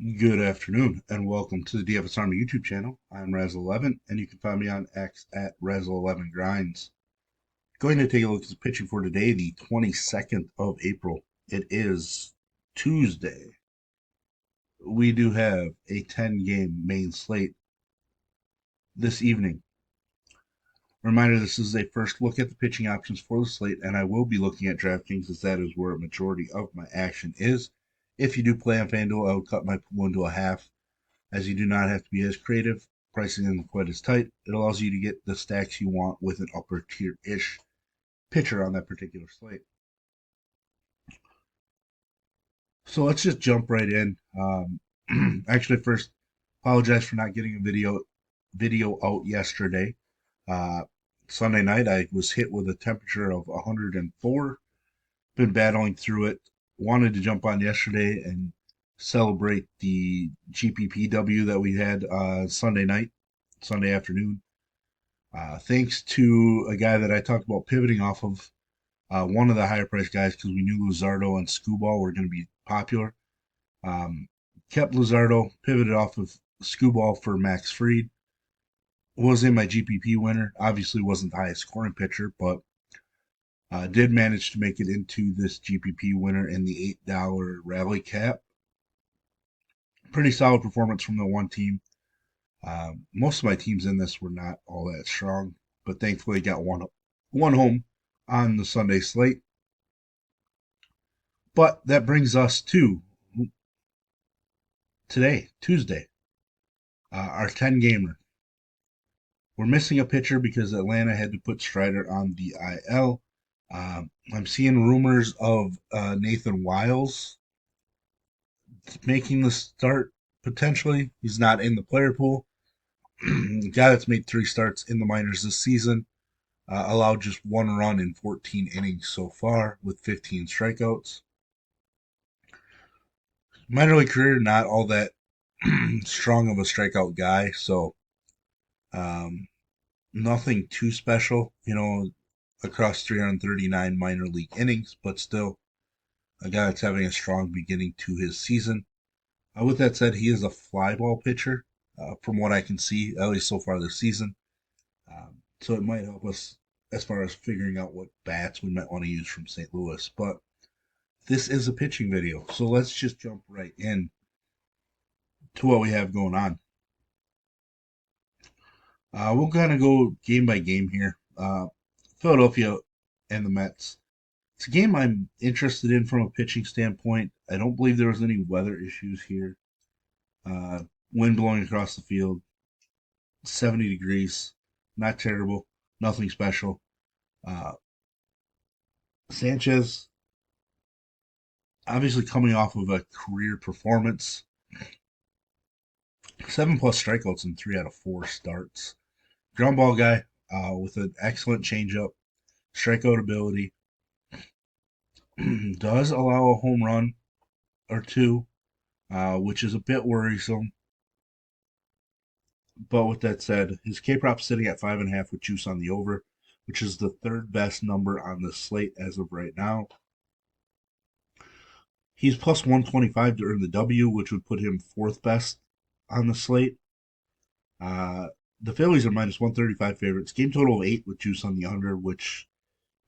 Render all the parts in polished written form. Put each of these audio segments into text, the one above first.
Good afternoon, and welcome to the DFS Army YouTube channel. I'm Razzle11, and you can find me on X at Razzle11Grinds. Going to take a look at the pitching for today, the 22nd of April. It is Tuesday. We do have a 10-game main slate this evening. Reminder, this is a first look at the pitching options for the slate, and I will be looking at DraftKings as that is where a majority of my action is. If you do play on FanDuel, I would cut my pool into a half, as you do not have to be as creative. Pricing isn't quite as tight. It allows you to get the stacks you want with an upper tier-ish pitcher on that particular slate. So let's just jump right in. Actually, first, apologize for not getting a video out yesterday. Uh, Sunday night, I was hit with a temperature of 104. Been battling through it. Wanted to jump on yesterday and celebrate the GPPW that we had Sunday night, Sunday afternoon. Thanks to a guy that I talked about pivoting off of, one of the higher priced guys, because we knew Luzardo and Scuball were going to be popular. Um, Kept Luzardo, pivoted off of Scuball for Max Fried. Was in my GPP winner. Obviously, wasn't the highest scoring pitcher, but did manage to make it into this GPP winner in the $8 rally cap. Pretty solid performance from the one team. Most of my teams in this were not all that strong, but thankfully got one home on the Sunday slate. But that brings us to today, Tuesday, our 10 gamer. We're missing a pitcher because Atlanta had to put Strider on the IL. I'm seeing rumors of Nathan Wiles making the start potentially. He's not in the player pool. The guy that's made 3 starts in the minors this season, allowed just 1 run in 14 innings so far with 15 strikeouts. Minor league career, not all that strong of a strikeout guy, so um, nothing too special, across 339 minor league innings, but still a guy that's having a strong beginning to his season. With that said, he is a fly ball pitcher, from what I can see, at least so far this season. So it might help us as far as figuring out what bats we might want to use from St. Louis. But this is a pitching video, so let's just jump right in to what we have going on. We'll kind of go game by game here. Philadelphia and the Mets. It's a game I'm interested in from a pitching standpoint. I don't believe there was any weather issues here. Wind blowing across the field, 70 degrees, not terrible, nothing special. Uh, Sanchez, obviously coming off of a career performance, 7+ strikeouts in 3 out of 4 starts. Ground ball guy, with an excellent changeup, strikeout ability. Does allow a home run or two, which is a bit worrisome. But with that said, his K prop sitting at 5.5 with juice on the over, which is the third best number on the slate as of right now. He's plus 125 to earn the W, which would put him fourth best on the slate. Uh, the Phillies are minus 135 favorites. Game total of 8 with juice on the under, which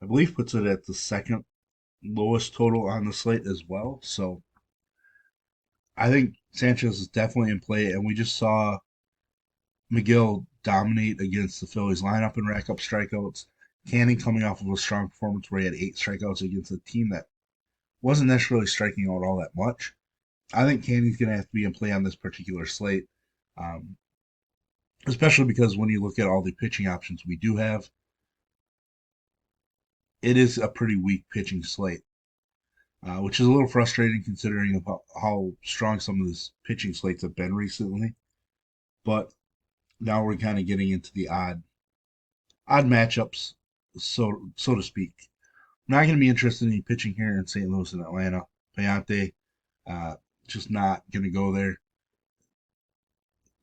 I believe puts it at the second lowest total on the slate as well. So I think Sanchez is definitely in play, and we just saw Miguel dominate against the Phillies lineup and rack up strikeouts. Canning coming off of a strong performance where he had 8 strikeouts against a team that wasn't necessarily striking out all that much. I think Canning's going to have to be in play on this particular slate, um, especially because when you look at all the pitching options we do have, it is a pretty weak pitching slate, which is a little frustrating considering about how strong some of these pitching slates have been recently. But now we're kind of getting into the odd matchups, so to speak. I'm not going to be interested in any pitching here in St. Louis and Atlanta. Payante, uh, just not going to go there.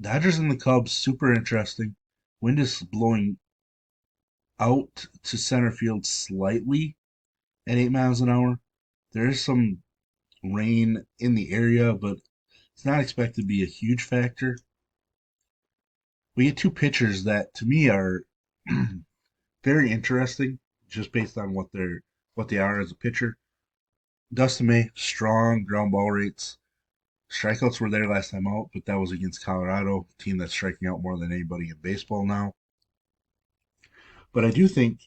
Dodgers and the Cubs, super interesting. Wind is blowing out to center field slightly at 8 miles an hour. There is some rain in the area, but It's not expected to be a huge factor. We get two pitchers that to me are very interesting, just based on what they are as a pitcher. Dustin May, strong ground ball rates. Strikeouts were there last time out, but that was against Colorado, a team that's striking out more than anybody in baseball now. But I do think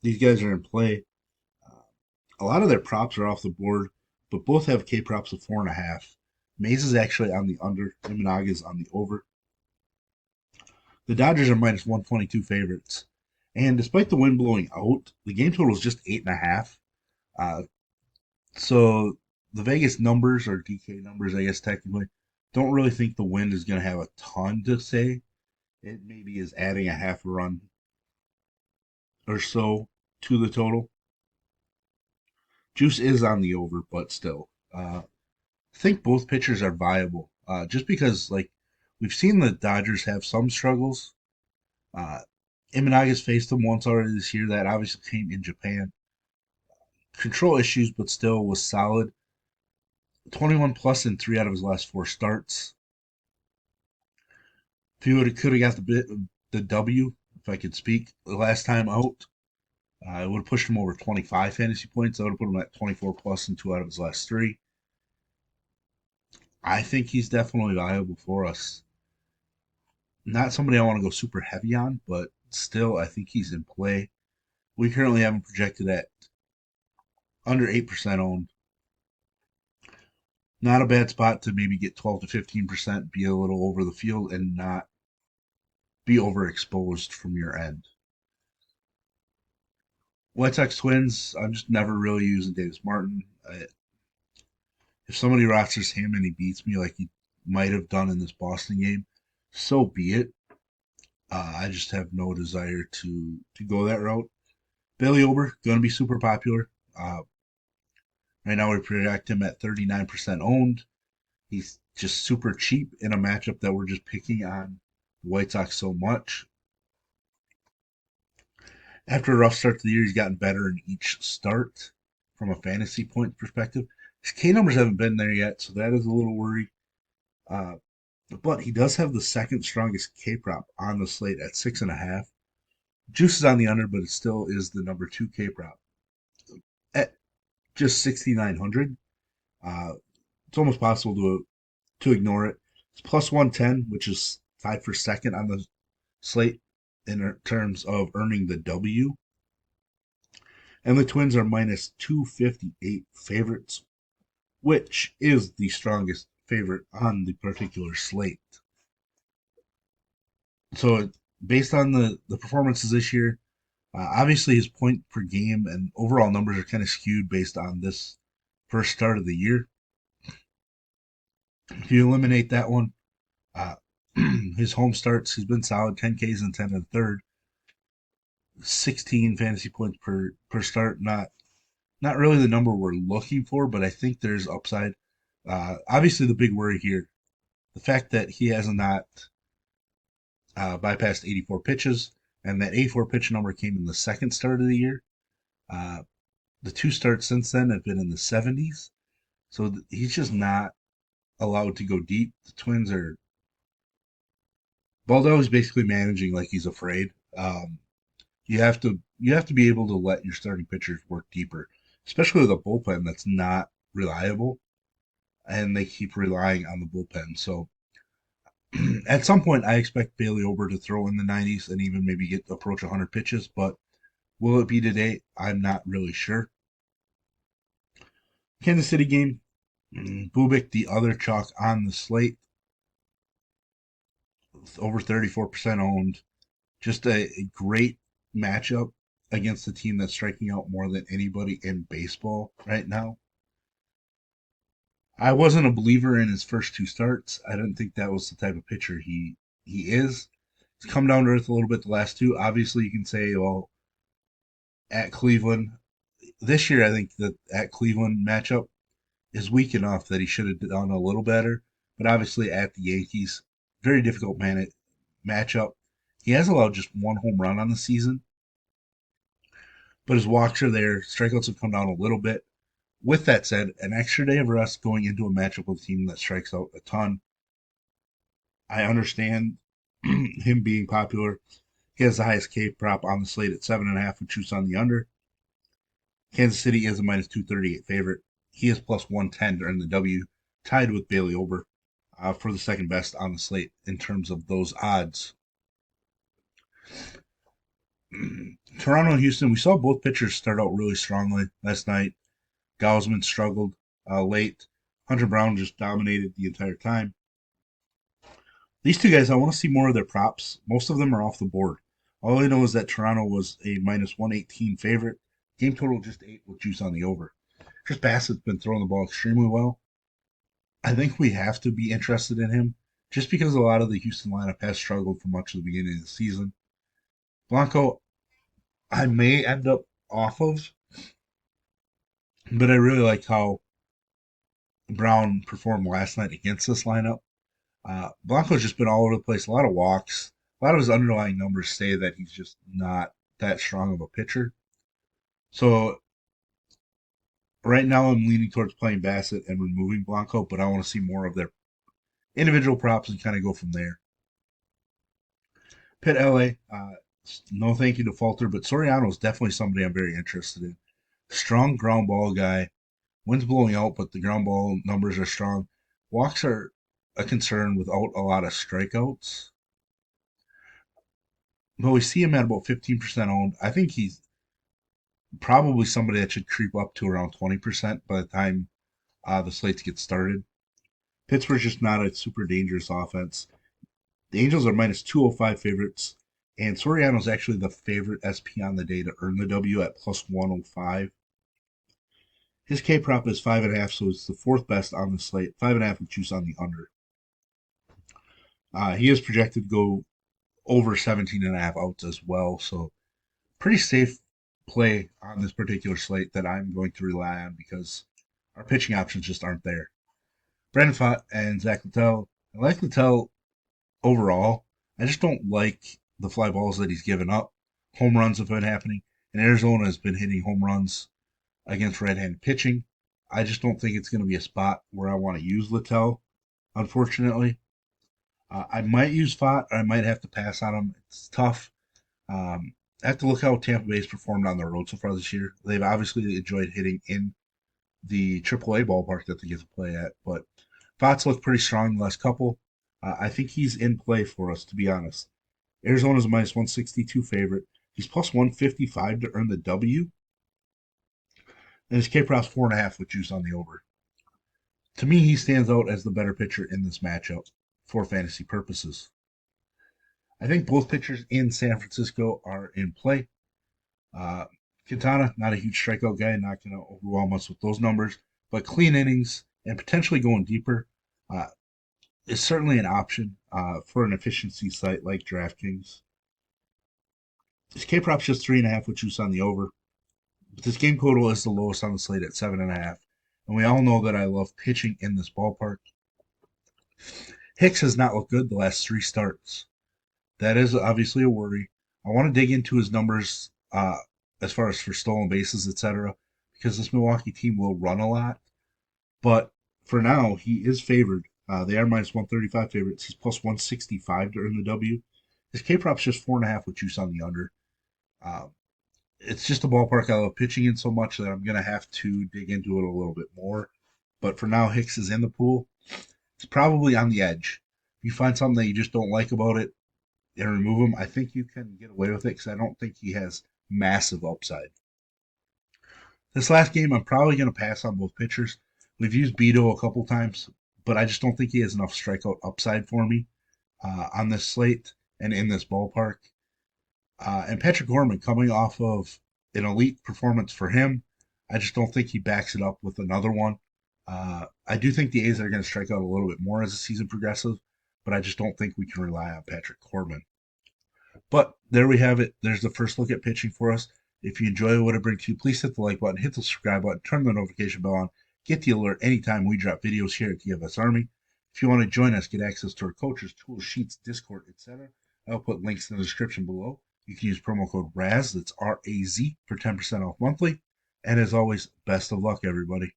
these guys are in play. Uh, a lot of their props are off the board, but both have K props of 4.5. Mays is actually on the under. Imanaga is on the over. The Dodgers are minus 122 favorites. And despite the wind blowing out, the game total is just 8.5. Uh, so the Vegas numbers, or DK numbers, I guess technically, don't really think the wind is going to have a ton to say. It maybe is adding a half a run or so to the total. Juice is on the over, but still. I think both pitchers are viable. Just because, like, we've seen the Dodgers have some struggles. Uh, Imanaga's faced them once already this year. That obviously came in Japan. Control issues, but still was solid. 21 plus in three out of his last four starts. If he would could have got the W, if I could speak, the last time out, it would have pushed him over 25 fantasy points. I would have put him at 24 plus in two out of his last three. I think he's definitely valuable for us. Not somebody I want to go super heavy on, but still, I think he's in play. We currently have him projected at under 8% owned. Not a bad spot to maybe get 12 to 15%, be a little over the field, and not be overexposed from your end. White Sox Twins, I'm just never really using Davis Martin. If somebody rosters him and he beats me like he might have done in this Boston game, so be it. I just have no desire to go that route. Bailey Ober going to be super popular. Right now we project him at 39% owned. He's just super cheap in a matchup that we're just picking on the White Sox so much. After a rough start to the year, he's gotten better in each start from a fantasy point perspective. His K numbers haven't been there yet, so that is a little worry. Uh, but he does have the second strongest K prop on the slate at 6.5. Juice is on the under, but it still is the number two K prop at just 6,900. Uh, it's almost possible to ignore it. It's plus 110, which is tied for second on the slate in terms of earning the W. And the Twins are minus 258 favorites, which is the strongest favorite on the particular slate. So, based on the performances this year, obviously his point per game and overall numbers are kind of skewed based on this first start of the year. If you eliminate that one, uh, his home starts, he's been solid, 10 Ks and 10 in the third, 16 fantasy points per start. Not really the number we're looking for, but I think there's upside. Obviously, the big worry here, the fact that he has not bypassed 84 pitches, and that 84 pitch number came in the second start of the year. Uh, the two starts since then have been in the 70s, so he's just not allowed to go deep. The Twins are Baldo is basically managing like he's afraid. You have to be able to let your starting pitchers work deeper, especially with a bullpen that's not reliable, and they keep relying on the bullpen. So at some point, I expect Bailey Ober to throw in the 90s and even maybe get approach 100 pitches, but will it be today? I'm not really sure. Kansas City game, Bubik, the other chalk on the slate, over 34% owned. Just a great matchup against a team that's striking out more than anybody in baseball right now. I wasn't a believer in his first two starts. I didn't think that was the type of pitcher he is. He's come down to earth a little bit the last two. Obviously, you can say, well, at Cleveland this year, I think that at Cleveland matchup is weak enough that he should have done a little better. But obviously, at the Yankees, very difficult matchup. He has allowed just one home run on the season, but his walks are there. Strikeouts have come down a little bit. With that said, an extra day of rest going into a matchup with a team that strikes out a ton. I understand him being popular. He has the highest K prop on the slate at 7.5, which shoots on the under. Kansas City is a minus 238 favorite. He is plus 110 to earn the W, tied with Bailey Ober for the second best on the slate in terms of those odds. Toronto and Houston, we saw both pitchers start out really strongly last night. Gausman struggled late. Hunter Brown just dominated the entire time. These two guys, I want to see more of their props. Most of them are off the board. All I know is that Toronto was a minus 118 favorite. Game total just 8 with juice on the over. Chris Bassett's been throwing the ball extremely well. I think we have to be interested in him just because a lot of the Houston lineup has struggled for much of the beginning of the season. Blanco, I may end up off of, but I really like how Brown performed last night against this lineup. Blanco's just been all over the place, a lot of walks. A lot of his underlying numbers say that he's just not that strong of a pitcher. So right now I'm leaning towards playing Bassett and removing Blanco, but I want to see more of their individual props and kind of go from there. Pitt LA, no thank you to Falter, but Soriano is definitely somebody I'm very interested in. Strong ground ball guy. Wind's blowing out, but the ground ball numbers are strong. Walks are a concern without a lot of strikeouts. But we see him at about 15% owned. I think he's probably somebody that should creep up to around 20% by the time the slates get started. Pittsburgh's just not a super dangerous offense. The Angels are minus 205 favorites, and Soriano's actually the favorite SP on the day to earn the W at plus 105. His K prop is 5.5, so it's the fourth best on the slate. 5.5 with juice on the under. He is projected to go over 17.5 outs as well, so pretty safe play on this particular slate that I'm going to rely on because our pitching options just aren't there. Brandon Pfaadt and Zach Littell. I like Littell overall. I just don't like the fly balls that he's given up. Home runs have been happening, and Arizona has been hitting home runs against right-handed pitching. I just don't think it's going to be a spot where I want to use Littell, unfortunately. I might use Pfaadt, or I might have to pass on him. It's tough. I have to look how Tampa Bay's performed on the road so far this year. They've obviously enjoyed hitting in the AAA ballpark that they get to play at, but Pfaadt's looked pretty strong the last couple. I think he's in play for us, to be honest. Arizona's a minus 162 favorite. He's plus 155 to earn the W. And his K prop's 4.5 with juice on the over. To me, he stands out as the better pitcher in this matchup for fantasy purposes. I think both pitchers in San Francisco are in play. Quintana, not a huge strikeout guy, not going to overwhelm us with those numbers, but clean innings and potentially going deeper uh, is certainly an option for an efficiency site like DraftKings. His K prop's just 3.5 with juice on the over. But this game total is the lowest on the slate at 7.5. And we all know that I love pitching in this ballpark. Hicks has not looked good the last 3 starts. That is obviously a worry. I want to dig into his numbers as far as for stolen bases, etc., because this Milwaukee team will run a lot. But for now, he is favored. They are minus 135 favorites. He's plus 165 to earn the W. His K prop's just 4.5 with juice on the under. Uh, it's just a ballpark I love pitching in so much that I'm going to have to dig into it a little bit more. But for now, Hicks is in the pool. It's probably on the edge. If you find something that you just don't like about it and remove him, I think you can get away with it because I don't think he has massive upside. This last game, I'm probably going to pass on both pitchers. We've used Beto a couple times, but I just don't think he has enough strikeout upside for me on this slate and in this ballpark. And Patrick Gorman coming off of an elite performance for him, I just don't think he backs it up with another one. I do think the A's are going to strike out a little bit more as the season progresses, but I just don't think we can rely on Patrick Corbin. But there we have it. There's the first look at pitching for us. If you enjoy what I bring to you, please hit the like button, hit the subscribe button, turn the notification bell on, get the alert anytime we drop videos here at DFS Army. If you want to join us, get access to our coaches, tools, sheets, Discord, etc., I'll put links in the description below. You can use promo code RAZ, that's R-A-Z, for 10% off monthly. And as always, best of luck, everybody.